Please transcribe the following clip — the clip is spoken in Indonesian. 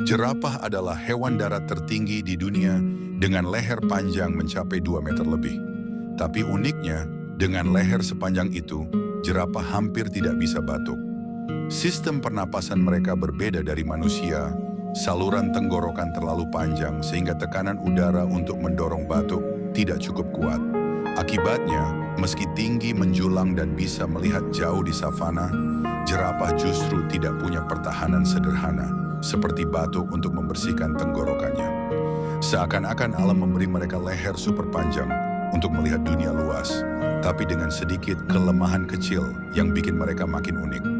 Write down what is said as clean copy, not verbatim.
Jerapah adalah hewan darat tertinggi di dunia dengan leher panjang mencapai 2 meter lebih. Tapi uniknya, dengan leher sepanjang itu, jerapah hampir tidak bisa batuk. Sistem pernapasan mereka berbeda dari manusia. Saluran tenggorokan terlalu panjang sehingga tekanan udara untuk mendorong batuk tidak cukup kuat. Akibatnya, meski tinggi menjulang dan bisa melihat jauh di savana, jerapah justru tidak punya pertahanan sederhana, seperti batuk untuk membersihkan tenggorokannya. Seakan-akan alam memberi mereka leher super panjang untuk melihat dunia luas, tapi dengan sedikit kelemahan kecil yang bikin mereka makin unik.